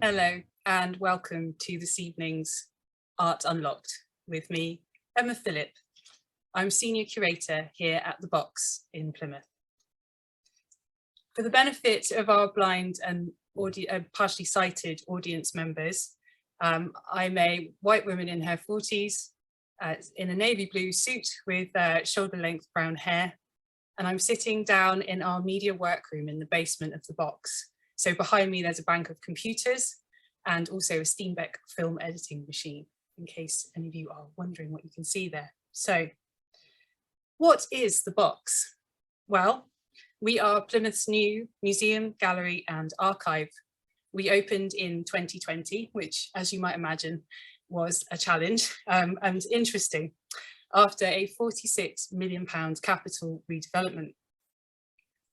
Hello and welcome to this evening's Art Unlocked with me, Emma Phillip. I'm Senior Curator here at The Box in Plymouth. For the benefit of our blind and partially sighted audience members, I'm a white woman in her 40s in a navy blue suit with shoulder length brown hair, and I'm sitting down in our media workroom in the basement of The Box. So behind me there's a bank of computers and also a Steenbeck film editing machine, in case any of you are wondering what you can see there. So what is The Box? Well, we are Plymouth's new museum, gallery and archive. We opened in 2020, which, as you might imagine, was a challenge and interesting after a £46 million capital redevelopment.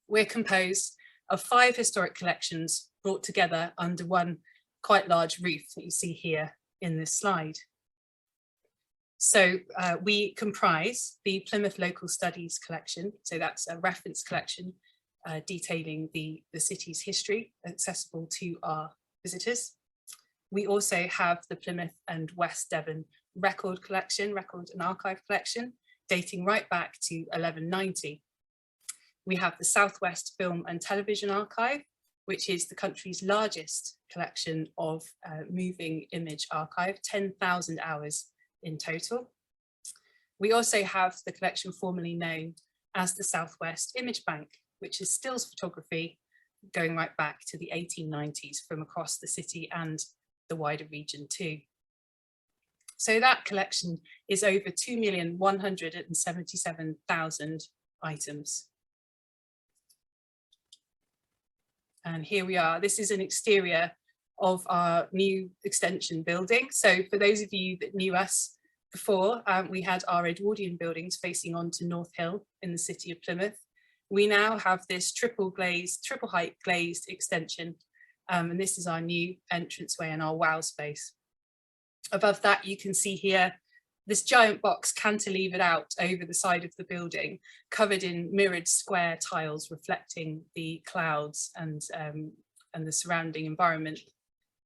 We're composed of 5 historic collections brought together under one quite large roof that you see here in this slide. So we comprise the Plymouth Local Studies collection. So that's a reference collection detailing the city's history, accessible to our visitors. We also have the Plymouth and West Devon record and archive collection, dating right back to 1190. We have the Southwest Film and Television Archive, which is the country's largest collection of moving image archive, 10,000 hours in total. We also have the collection formerly known as the Southwest Image Bank, which is stills photography going right back to the 1890s from across the city and the wider region too. So that collection is over 2,177,000 items. And here we are. This is an exterior of our new extension building. So for those of you that knew us before, we had our Edwardian buildings facing onto North Hill in the city of Plymouth. We now have this triple height glazed extension. And this is our new entranceway and our wow space. Above that, you can see here this giant box cantilevered out over the side of the building, covered in mirrored square tiles reflecting the clouds and the surrounding environment.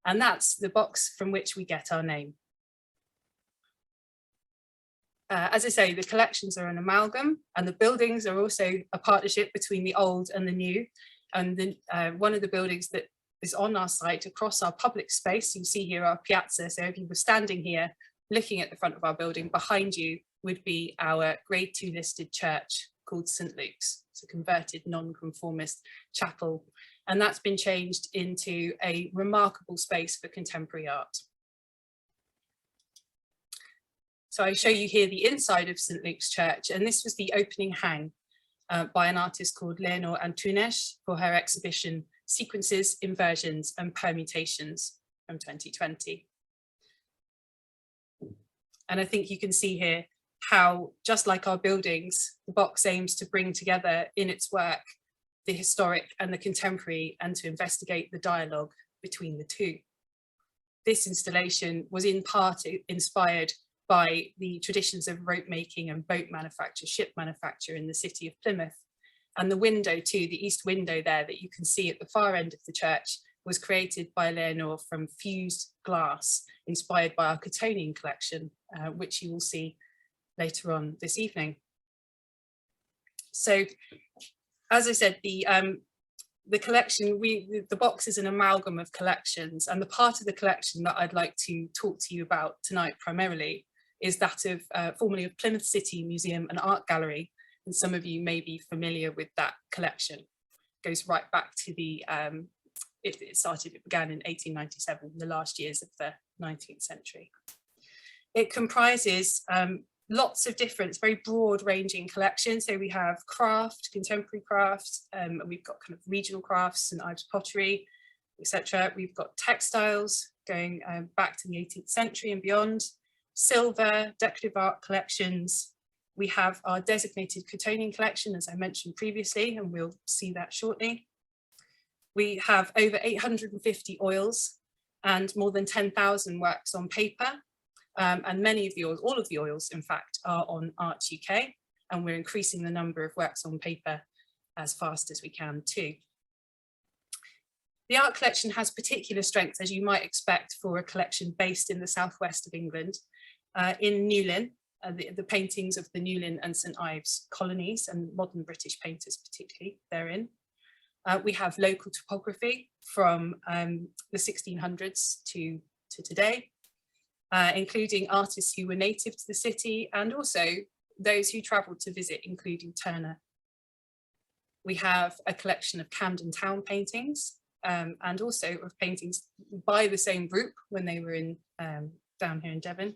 And that's the box from which we get our name. As I say, the collections are an amalgam, and the buildings are also a partnership between the old and the new. And one of the buildings that is on our site across our public space, you see here our piazza. So if you were standing here looking at the front of our building, behind you would be our Grade 2 listed church called St. Luke's. It's a converted non-conformist chapel, and that's been changed into a remarkable space for contemporary art. So I show you here the inside of St. Luke's Church, and this was the opening hang by an artist called Lynette Yard for her exhibition Sequences, Inversions and Permutations from 2020. And I think you can see here how, just like our buildings, the box aims to bring together in its work the historic and the contemporary, and to investigate the dialogue between the two. This installation was in part inspired by the traditions of rope making and boat manufacture, ship manufacture in the city of Plymouth. And the window too, the east window there that you can see at the far end of the church, was created by Leonore from fused glass, inspired by our Cottonian collection, which you will see later on this evening. So, as I said, the collection, the box is an amalgam of collections, and the part of the collection that I'd like to talk to you about tonight primarily is that of formerly of Plymouth City Museum and Art Gallery, and some of you may be familiar with that collection. It goes right back to the it began in 1897, the last years of the 19th century. It comprises lots of different, very broad ranging collections. So we have craft, contemporary crafts, and we've got kind of regional crafts and Ives pottery, etc. We've got textiles going back to the 18th century and beyond, silver, decorative art collections. We have our designated Cottonian collection, as I mentioned previously, and we'll see that shortly. We have over 850 oils and more than 10,000 works on paper. And many of the oils, all of the oils, in fact, are on Art UK, and we're increasing the number of works on paper as fast as we can too. The art collection has particular strength, as you might expect for a collection based in the southwest of England, in Newlyn, the paintings of the Newlyn and St Ives colonies and modern British painters particularly therein. We have local topography from the 1600s to today, including artists who were native to the city and also those who travelled to visit, including Turner. We have a collection of Camden Town paintings and also of paintings by the same group when they were in down here in Devon.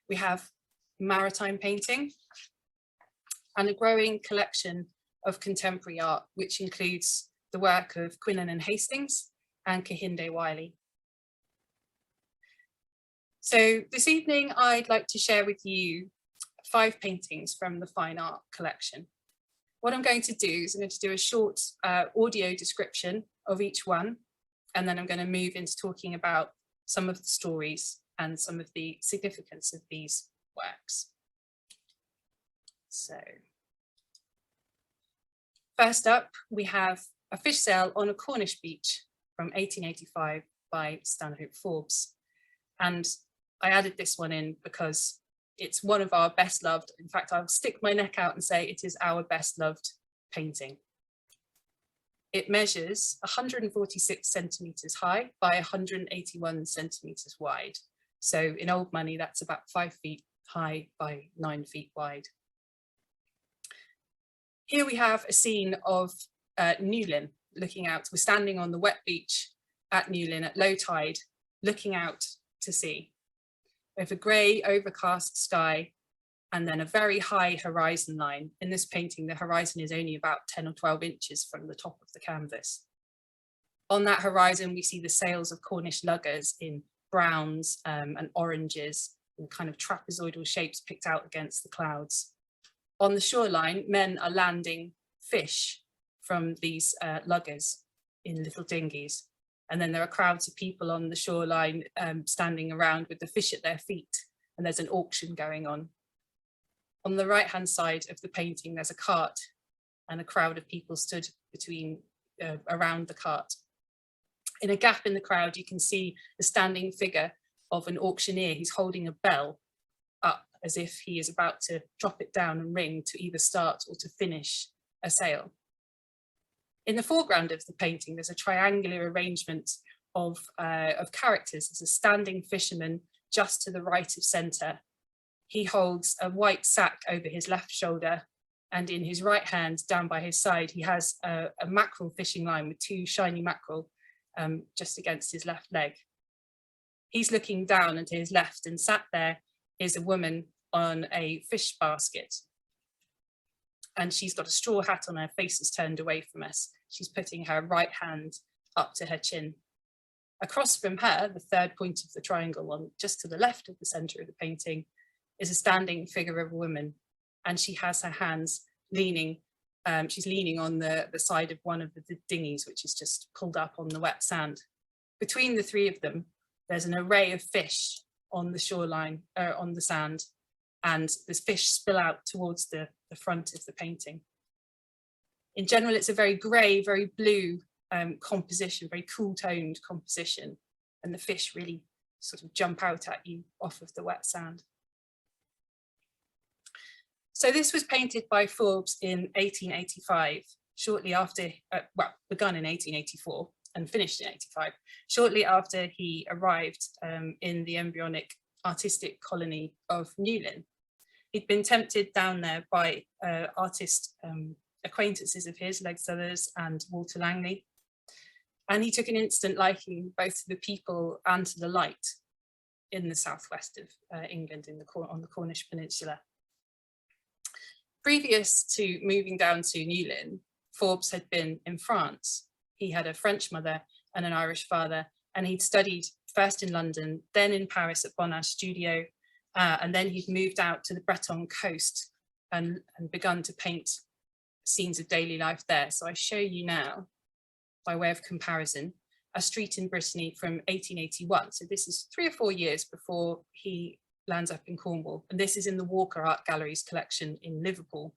We have maritime painting and a growing collection of contemporary art, which includes the work of Quinlan and Hastings and Kehinde Wiley. So this evening, I'd like to share with you 5 paintings from the fine art collection. What I'm going to do is I'm going to do a short audio description of each one, and then I'm going to move into talking about some of the stories and some of the significance of these works. So first up, we have A Fish Sail on a Cornish Beach from 1885 by Stanhope Forbes. And I added this one in because it's one of our best loved. In fact, I'll stick my neck out and say it is our best loved painting. It measures 146 centimetres high by 181 centimetres wide. So in old money, that's about 5 feet high by 9 feet wide. Here we have a scene of Newlyn looking out. We're standing on the wet beach at Newlyn at low tide, looking out to sea. We have a grey overcast sky and then a very high horizon line. In this painting, the horizon is only about 10 or 12 inches from the top of the canvas. On that horizon, we see the sails of Cornish luggers in browns and oranges and kind of trapezoidal shapes picked out against the clouds. On the shoreline, men are landing fish from these luggers in little dinghies. And then there are crowds of people on the shoreline standing around with the fish at their feet. And there's an auction going on. On the right-hand side of the painting, there's a cart and a crowd of people stood around the cart. In a gap in the crowd, you can see the standing figure of an auctioneer who's holding a bell up as if he is about to drop it down and ring to either start or to finish a sale. In the foreground of the painting, there's a triangular arrangement of characters. There's a standing fisherman just to the right of centre. He holds a white sack over his left shoulder, and in his right hand, down by his side, he has a mackerel fishing line with 2 shiny mackerel just against his left leg. He's looking down, and to his left and sat there is a woman on a fish basket. And she's got a straw hat on, her face is turned away from us. She's putting her right hand up to her chin. Across from her, the third point of the triangle, on just to the left of the centre of the painting, is a standing figure of a woman. And she has her hands leaning, she's leaning on the side of one of the dinghies, which is just pulled up on the wet sand. Between the 3 of them, there's an array of fish on the shoreline, on the sand, and the fish spill out towards the front of the painting. In general, it's a very grey, very blue composition, very cool toned composition, and the fish really sort of jump out at you off of the wet sand. So this was painted by Forbes in 1885, shortly after, well, begun in 1884 and finished in 85, shortly after he arrived in the embryonic artistic colony of Newlyn. He'd been tempted down there by artist acquaintances of his, Leg Southers and Walter Langley. And he took an instant liking both to the people and to the light in the southwest of England, on the Cornish Peninsula. Previous to moving down to Newlyn, Forbes had been in France. He had a French mother and an Irish father, and he'd studied first in London, then in Paris at Bonnage Studio, and then he'd moved out to the Breton coast and begun to paint scenes of daily life there. So I show you now, by way of comparison, a street in Brittany from 1881. So this is 3 or 4 years before he lands up in Cornwall. And this is in the Walker Art Gallery's collection in Liverpool.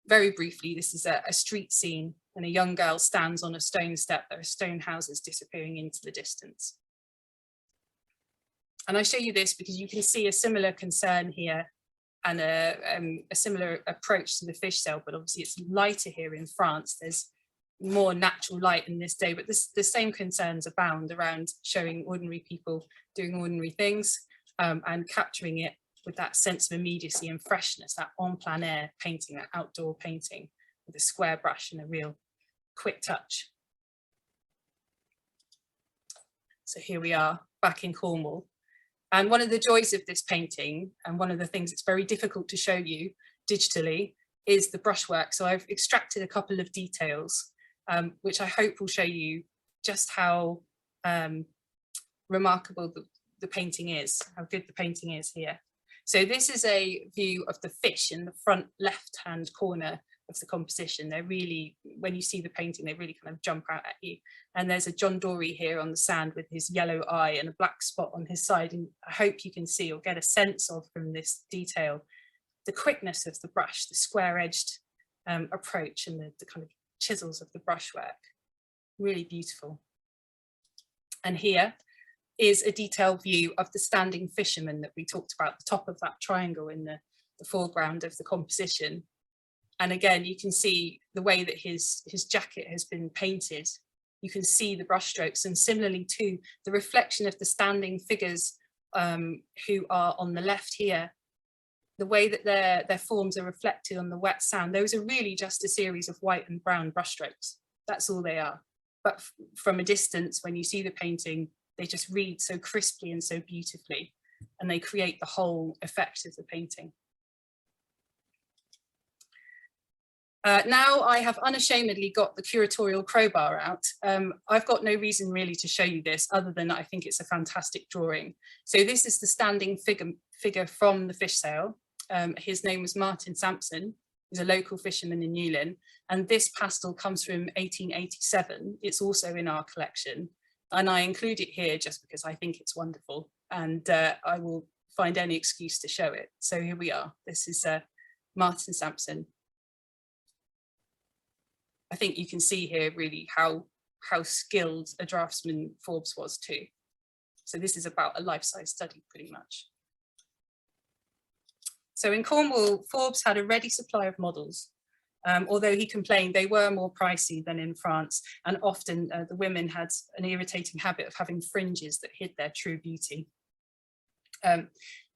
Very briefly, this is a street scene and a young girl stands on a stone step. There are stone houses disappearing into the distance. And I show you this because you can see a similar concern here and a similar approach to the fish sale, but obviously it's lighter here in France. There's more natural light in this day, but the same concerns abound around showing ordinary people doing ordinary things and capturing it with that sense of immediacy and freshness, that en plein air painting, that outdoor painting with a square brush and a real quick touch. So here we are back in Cornwall. And one of the joys of this painting, and one of the things it's very difficult to show you digitally, is the brushwork. So I've extracted a couple of details, which I hope will show you just how remarkable the painting is, how good the painting is here. So this is a view of the fish in the front left-hand corner of the composition. They're really, when you see the painting, they really kind of jump out at you. And there's a John Dory here on the sand with his yellow eye and a black spot on his side. And I hope you can see or get a sense of from this detail, the quickness of the brush, the square-edged approach and the kind of chisels of the brushwork. Really beautiful. And here is a detailed view of the standing fisherman that we talked about, the top of that triangle in the foreground of the composition. And again, you can see the way that his jacket has been painted. You can see the brushstrokes, and similarly too, the reflection of the standing figures who are on the left here, the way that their forms are reflected on the wet sand. Those are really just a series of white and brown brushstrokes. That's all they are. But from a distance, when you see the painting, they just read so crisply and so beautifully, and they create the whole effect of the painting. Now I have unashamedly got the curatorial crowbar out. I've got no reason really to show you this other than I think it's a fantastic drawing. So this is the standing figure from the fish sale. His name was Martin Sampson. He's a local fisherman in Newlyn. And this pastel comes from 1887. It's also in our collection. And I include it here just because I think it's wonderful. And I will find any excuse to show it. So here we are. This is Martin Sampson. I think you can see here really how skilled a draftsman Forbes was too. So this is about a life-size study pretty much. So in Cornwall, Forbes had a ready supply of models, although he complained they were more pricey than in France, and often the women had an irritating habit of having fringes that hid their true beauty.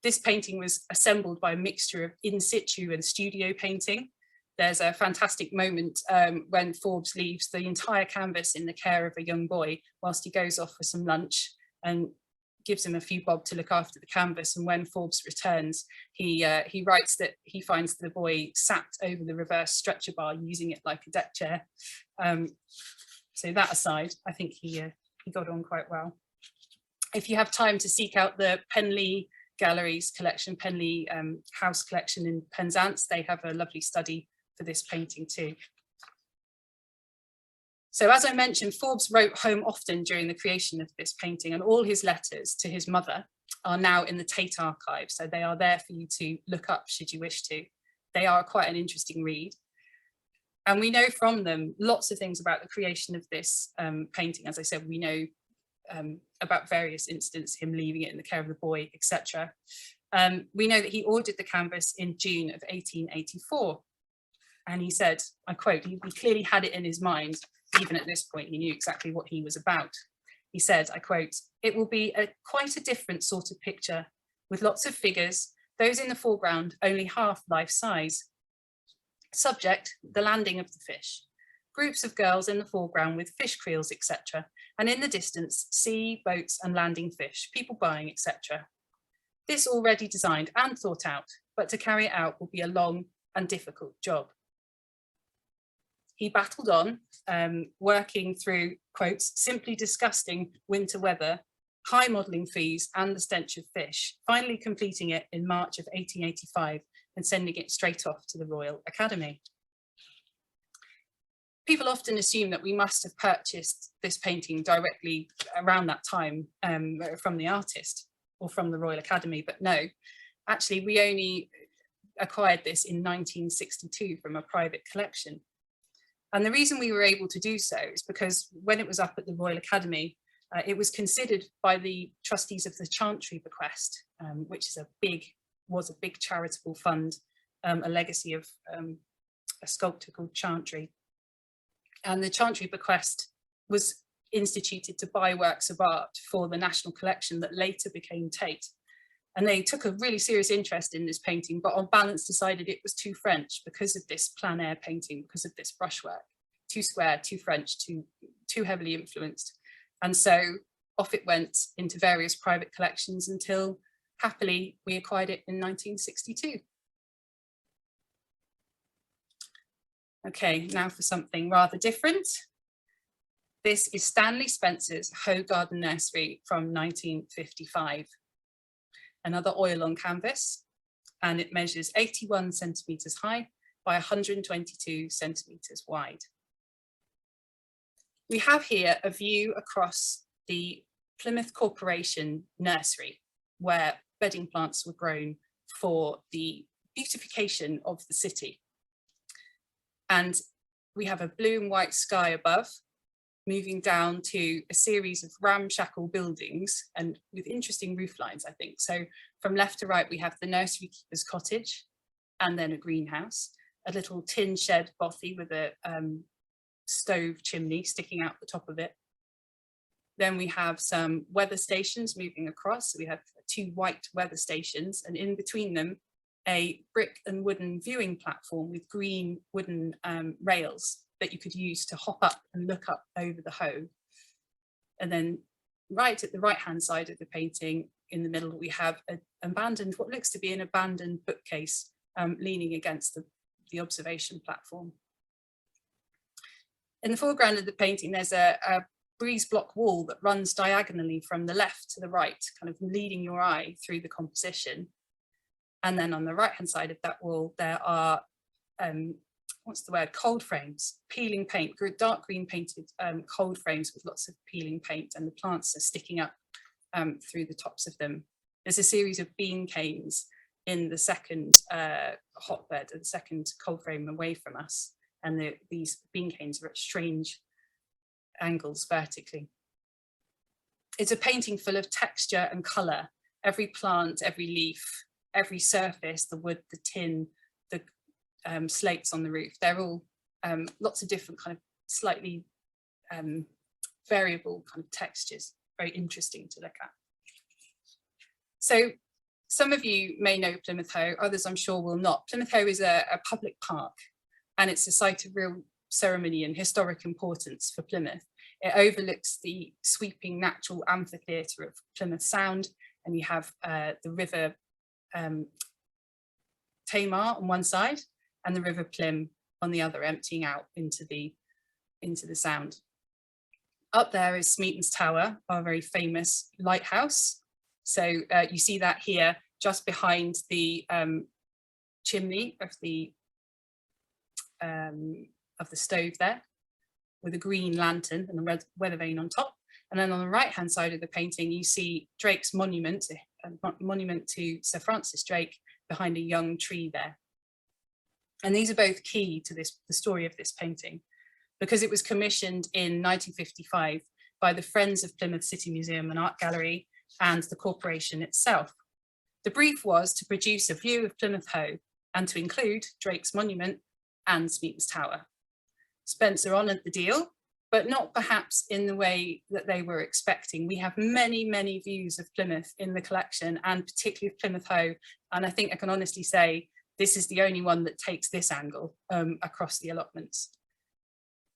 This painting was assembled by a mixture of in situ and studio painting. There's a fantastic moment when Forbes leaves the entire canvas in the care of a young boy whilst he goes off for some lunch and gives him a few bob to look after the canvas. And when Forbes returns, he writes that he finds the boy sat over the reverse stretcher bar using it like a deck chair. So that aside, I think he got on quite well. If you have time to seek out the Penley Galleries collection, Penley House collection in Penzance, they have a lovely study for this painting too. So as I mentioned, Forbes wrote home often during the creation of this painting, and all his letters to his mother are now in the Tate archive. So they are there for you to look up should you wish to. They are quite an interesting read. And we know from them lots of things about the creation of this painting. As I said, we know about various incidents, him leaving it in the care of the boy, etc. We know that he ordered the canvas in June of 1884. And he said, I quote, he clearly had it in his mind. Even at this point, he knew exactly what he was about. He said, I quote, "It will be quite a different sort of picture with lots of figures, those in the foreground only half life size. Subject, the landing of the fish. Groups of girls in the foreground with fish creels, etc. And in the distance, sea, boats and landing fish, people buying, etc. This already designed and thought out, but to carry it out will be a long and difficult job." He battled on, working through, quotes, simply disgusting winter weather, high modelling fees and the stench of fish, finally completing it in March of 1885 and sending it straight off to the Royal Academy. People often assume that we must have purchased this painting directly around that time from the artist or from the Royal Academy, but no, actually we only acquired this in 1962 from a private collection. And the reason we were able to do so is because when it was up at the Royal Academy, it was considered by the trustees of the Chantry Bequest, which is was a big charitable fund, a legacy of a sculptor called Chantry. And the Chantry Bequest was instituted to buy works of art for the national collection that later became Tate. And they took a really serious interest in this painting, but on balance decided it was too French because of this plein air painting, because of this brushwork, too square, too French, too heavily influenced. And so off it went into various private collections until happily we acquired it in 1962. Okay, now for something rather different. This is Stanley Spencer's Hoe Garden Nursery from 1955. Another oil on canvas, and it measures 81 centimetres high by 122 centimetres wide. We have here a view across the Plymouth Corporation nursery, where bedding plants were grown for the beautification of the city. And we have a blue and white sky above, moving down to a series of ramshackle buildings and with interesting roof lines, I think. So from left to right, we have the nursery keeper's cottage and then a greenhouse, a little tin shed bothy with a stove chimney sticking out the top of it. Then we have some weather stations moving across. So we have 2 white weather stations, and in between them, a brick and wooden viewing platform with green wooden rails that you could use to hop up and look up over the hoe. And then right at the right-hand side of the painting, in the middle, we have what looks to be an abandoned bookcase leaning against the observation platform. In the foreground of the painting, there's a breeze block wall that runs diagonally from the left to the right, kind of leading your eye through the composition. And then on the right-hand side of that wall, there are cold frames, peeling paint, dark green painted cold frames with lots of peeling paint, and the plants are sticking up through the tops of them. There's a series of bean canes in the second hotbed, the second cold frame away from us, and these bean canes are at strange angles vertically. It's a painting full of texture and colour. Every plant, every leaf, every surface, the wood, the tin, the slates on the roof, they're all lots of different kind of slightly variable kind of textures, very interesting to look at. So some of you may know Plymouth Hoe, others I'm sure will not. Plymouth Hoe is a public park, and it's a site of real ceremony and historic importance for Plymouth. It overlooks the sweeping natural amphitheatre of Plymouth Sound, and you have the river Tamar on one side and the River Plym on the other, emptying out into the Sound. Up there is Smeaton's Tower, our very famous lighthouse. So you see that here, just behind the chimney of the stove there, with a green lantern and a red weather vane on top. And then on the right-hand side of the painting, you see Drake's monument, a monument to Sir Francis Drake, behind a young tree there. And these are both key to the story of this painting, because it was commissioned in 1955 by the Friends of Plymouth City Museum and Art Gallery and the corporation itself. The brief was to produce a view of Plymouth Hoe and to include Drake's monument and Smeaton's Tower. Spencer honoured the deal, but not perhaps in the way that they were expecting. We have many, many views of Plymouth in the collection, and particularly of Plymouth Hoe. And I think I can honestly say this is the only one that takes this angle across the allotments.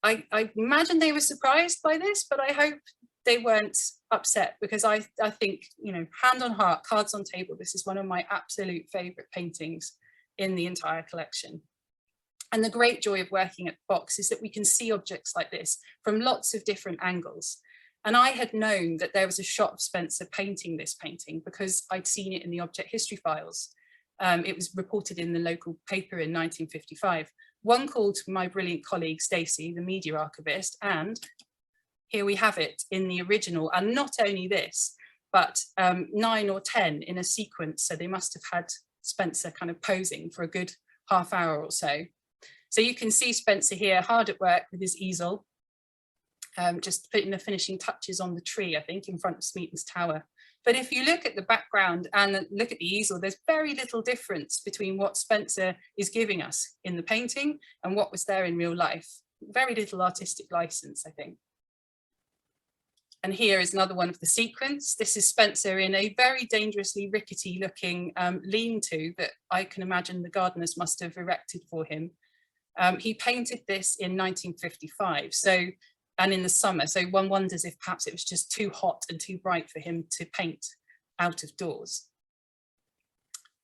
I imagine they were surprised by this, but I hope they weren't upset, because I think, you know, hand on heart, cards on table, this is one of my absolute favourite paintings in the entire collection. And the great joy of working at the box is that we can see objects like this from lots of different angles. And I had known that there was a shot of Spencer painting this painting because I'd seen it in the object history files. It was reported in the local paper in 1955. One called my brilliant colleague, Stacey, the media archivist, and here we have it in the original. And not only this, but 9 or 10 in a sequence. So they must have had Spencer kind of posing for a good half hour or so. So you can see Spencer here hard at work with his easel, just putting the finishing touches on the tree, I think, in front of Smeaton's Tower. But if you look at the background and look at the easel, there's very little difference between what Spencer is giving us in the painting and what was there in real life. Very little artistic license, I think. And here is another one of the sequence. This is Spencer in a very dangerously rickety looking lean-to that I can imagine the gardeners must have erected for him. He painted this in 1955, and in the summer. So one wonders if perhaps it was just too hot and too bright for him to paint out of doors.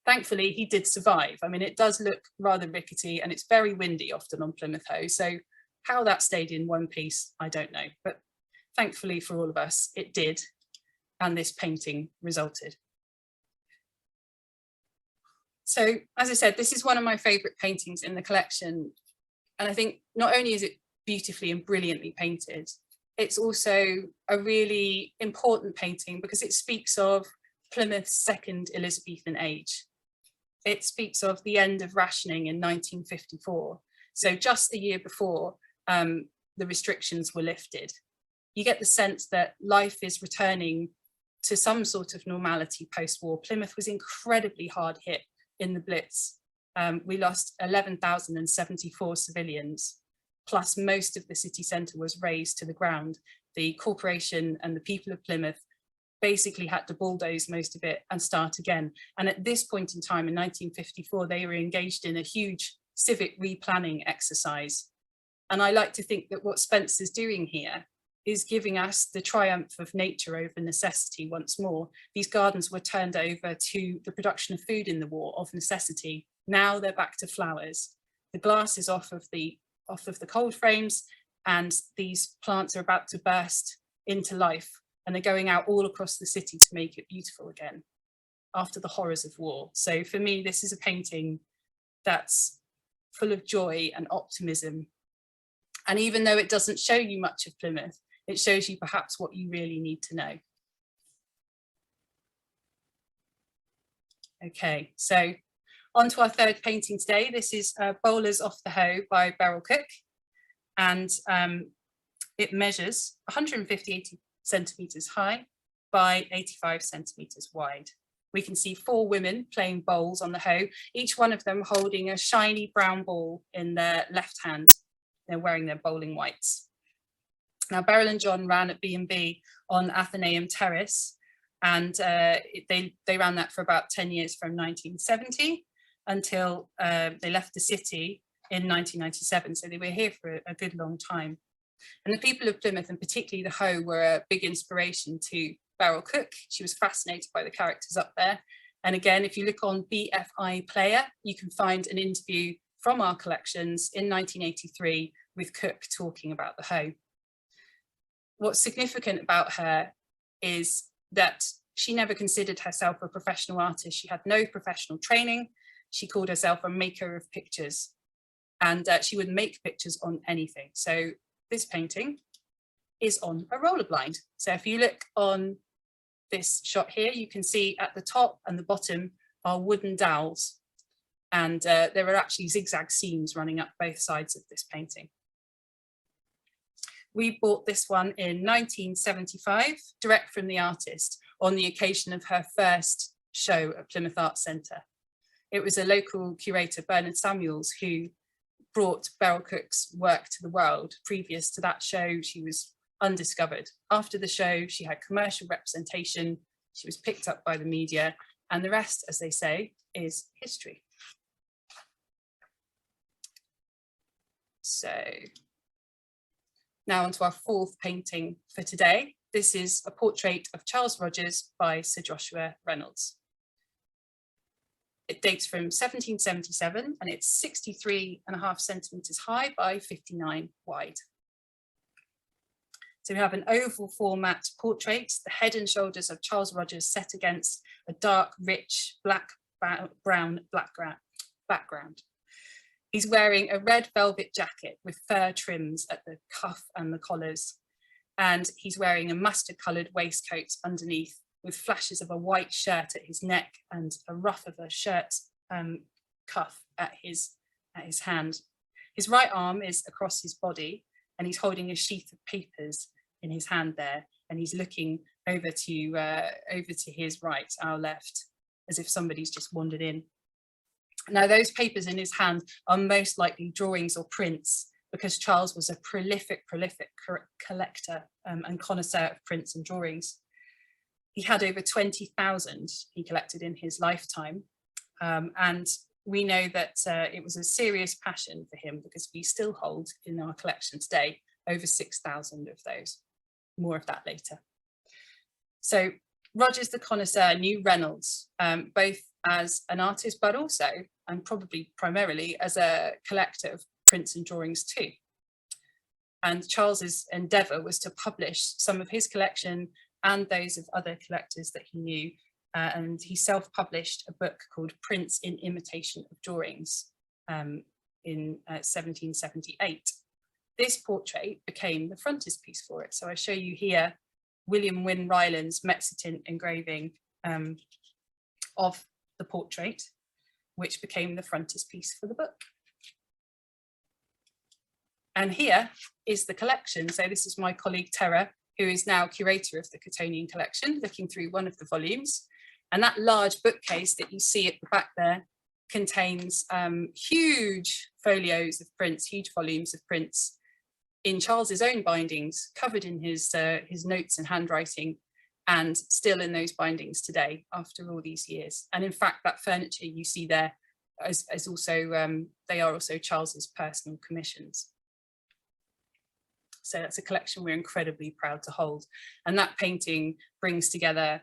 Thankfully, he did survive. I mean, it does look rather rickety and it's very windy often on Plymouth Hoe. So how that stayed in one piece, I don't know. But thankfully for all of us, it did. And this painting resulted. So as I said, this is one of my favorite paintings in the collection. And I think not only is it beautifully and brilliantly painted, it's also a really important painting because it speaks of Plymouth's second Elizabethan age. It speaks of the end of rationing in 1954. So just the year before the restrictions were lifted. You get the sense that life is returning to some sort of normality post-war. Plymouth was incredibly hard hit in the Blitz. We lost 11,074 civilians. Plus most of the city centre was razed to the ground. The corporation and the people of Plymouth basically had to bulldoze most of it and start again. And at this point in time in 1954, they were engaged in a huge civic replanning exercise. And I like to think that what Spencer's doing here is giving us the triumph of nature over necessity once more. These gardens were turned over to the production of food in the war of necessity. Now they're back to flowers. The glass is off of the cold frames, and these plants are about to burst into life, and they're going out all across the city to make it beautiful again after the horrors of war. So for me, this is a painting that's full of joy and optimism. And even though it doesn't show you much of Plymouth, it shows you perhaps what you really need to know. Okay, so on to our third painting today. This is Bowlers Off the Hoe by Beryl Cook, and it measures 150 centimetres high by 85 centimetres wide. We can see 4 women playing bowls on the hoe, each one of them holding a shiny brown ball in their left hand. They're wearing their bowling whites. Now, Beryl and John ran at B&B on Athenaeum Terrace, and they ran that for about 10 years from 1970 until they left the city in 1997. So they were here for a good long time. And the people of Plymouth, and particularly the Hoe, were a big inspiration to Beryl Cook. She was fascinated by the characters up there. And again, if you look on BFI Player, you can find an interview from our collections in 1983 with Cook talking about the Hoe. What's significant about her is that she never considered herself a professional artist. She had no professional training. She called herself a maker of pictures, and she would make pictures on anything. So this painting is on a roller blind. So if you look on this shot here, you can see at the top and the bottom are wooden dowels, and there are actually zigzag seams running up both sides of this painting. We bought this one in 1975, direct from the artist, on the occasion of her first show at Plymouth Arts Centre. It was a local curator, Bernard Samuels, who brought Beryl Cook's work to the world. Previous to that show, she was undiscovered. After the show, she had commercial representation, she was picked up by the media, and the rest, as they say, is history. So now onto our fourth painting for today. This is a portrait of Charles Rogers by Sir Joshua Reynolds. It dates from 1777 and it's 63.5 centimetres high by 59 wide. So we have an oval format portrait, the head and shoulders of Charles Rogers set against a dark, rich, brown background. He's wearing a red velvet jacket with fur trims at the cuff and the collars. And he's wearing a mustard coloured waistcoat underneath with flashes of a white shirt at his neck and a ruff of a shirt cuff at his hand. His right arm is across his body and he's holding a sheath of papers in his hand there, and he's looking over to his right, our left, as if somebody's just wandered in. Now, those papers in his hand are most likely drawings or prints, because Charles was a prolific collector and connoisseur of prints and drawings. He had over 20,000 he collected in his lifetime. And we know that it was a serious passion for him, because we still hold in our collection today over 6,000 of those. More of that later. So Rogers the connoisseur knew Reynolds, both as an artist, but also, and probably primarily, as a collector of prints and drawings too. And Charles's endeavour was to publish some of his collection and those of other collectors that he knew. And he self-published a book called Prints in Imitation of Drawings in 1778. This portrait became the frontispiece for it. So I show you here William Wynne Ryland's Mezzotint engraving of the portrait, which became the frontispiece for the book. And here is the collection. So this is my colleague Tara, who is now curator of the Cottonian collection, looking through one of the volumes. And that large bookcase that you see at the back there contains huge folios of prints, huge volumes of prints in Charles's own bindings, covered in his notes and handwriting, and still in those bindings today after all these years. And in fact, that furniture you see there is also, they are also Charles's personal commissions. So that's a collection we're incredibly proud to hold. And that painting brings together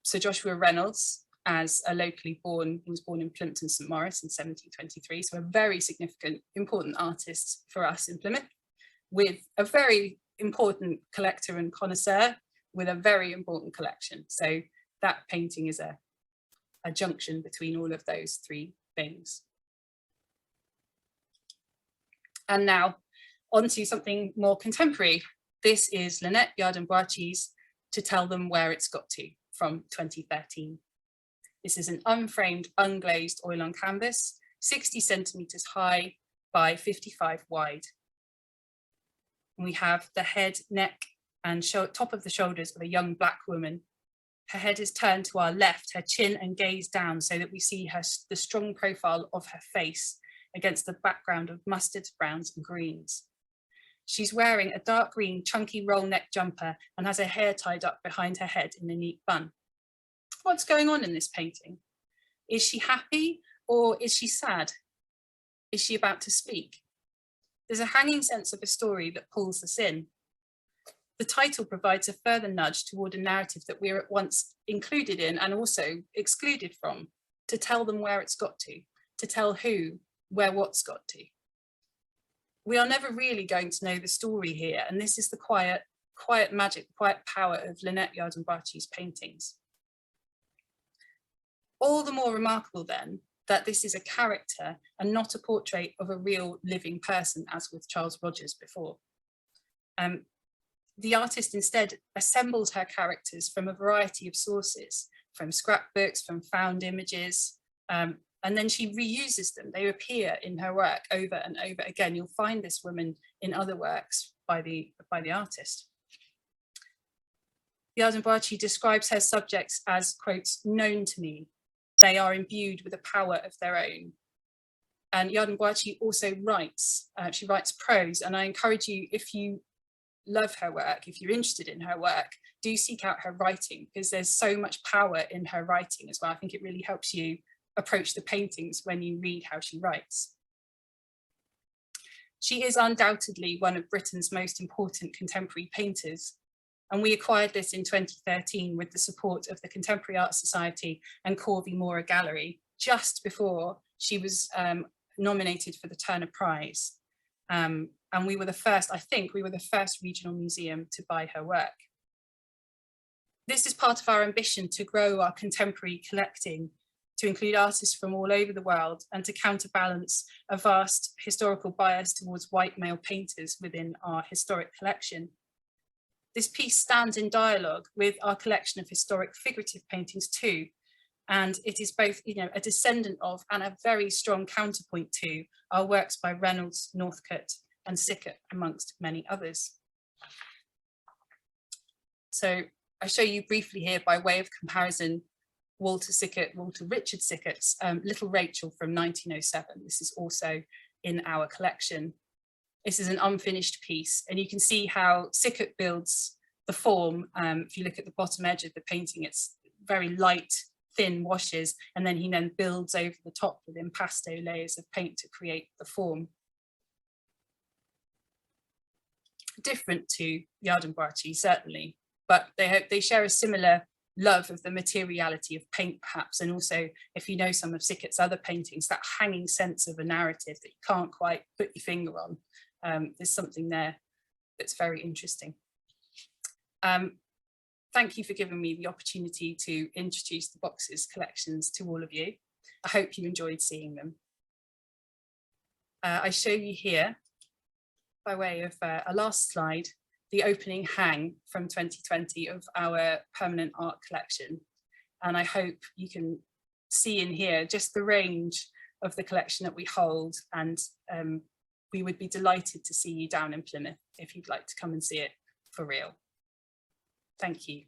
Sir Joshua Reynolds as a locally born, he was born in Plymouth and St Maurice in 1723, so a very significant, important artist for us in Plymouth, with a very important collector and connoisseur with a very important collection. So that painting is a junction between all of those three things. And now onto something more contemporary. This is Lynette Yard and Boachi's To Tell Them Where It's Got To, from 2013. This is an unframed, unglazed oil on canvas, 60 centimeters high by 55 wide. And we have the head, neck, and top of the shoulders of a young black woman. Her head is turned to our left, her chin and gaze down, so that we see the strong profile of her face against the background of mustards, browns, and greens. She's wearing a dark green, chunky roll neck jumper and has her hair tied up behind her head in a neat bun. What's going on in this painting? Is she happy or is she sad? Is she about to speak? There's a hanging sense of a story that pulls us in. The title provides a further nudge toward a narrative that we're at once included in and also excluded from, to tell them where it's got to tell who, where what's got to. We are never really going to know the story here, and this is the quiet magic, quiet power of Lynette Yard and Boachi's paintings. All the more remarkable then that this is a character and not a portrait of a real living person, as with Charles Rogers before. The artist instead assembled her characters from a variety of sources, from scrapbooks, from found images, and then she reuses them. They appear in her work over and over again. You'll find this woman in other works by the artist. Yard and Boachi describes her subjects as, quotes, known to me. They are imbued with a power of their own. And Yard and Boachi also writes, she writes prose, and I encourage you, if you love her work, if you're interested in her work, do seek out her writing, because there's so much power in her writing as well. I think it really helps you approach the paintings when you read how she writes. She is undoubtedly one of Britain's most important contemporary painters, and we acquired this in 2013 with the support of the Contemporary Art Society and Corby Mora Gallery, just before she was nominated for the Turner Prize. And we were the first, I think, we were the first regional museum to buy her work. This is part of our ambition to grow our contemporary collecting, to include artists from all over the world, and to counterbalance a vast historical bias towards white male painters within our historic collection. This piece stands in dialogue with our collection of historic figurative paintings too, And it is both, a descendant of and a very strong counterpoint to our works by Reynolds, Northcote and Sickert, amongst many others. So I show you briefly here, by way of comparison, Walter Richard Sickert's Little Rachel from 1907. This is also in our collection. This is an unfinished piece, and you can see how Sickert builds the form. If you look at the bottom edge of the painting, it's very light, thin washes, and then he builds over the top with impasto layers of paint to create the form. Different to the Ardent-Barty, certainly, but they share a similar love of the materiality of paint, perhaps, and also, if you know some of Sickert's other paintings, that hanging sense of a narrative that you can't quite put your finger on. There's something there that's very interesting. Thank you for giving me the opportunity to introduce the box's collections to all of you. I hope you enjoyed seeing them. I show you here, by way of a last slide, the opening hang from 2020 of our permanent art collection. And I hope you can see in here just the range of the collection that we hold, and we would be delighted to see you down in Plymouth if you'd like to come and see it for real. Thank you.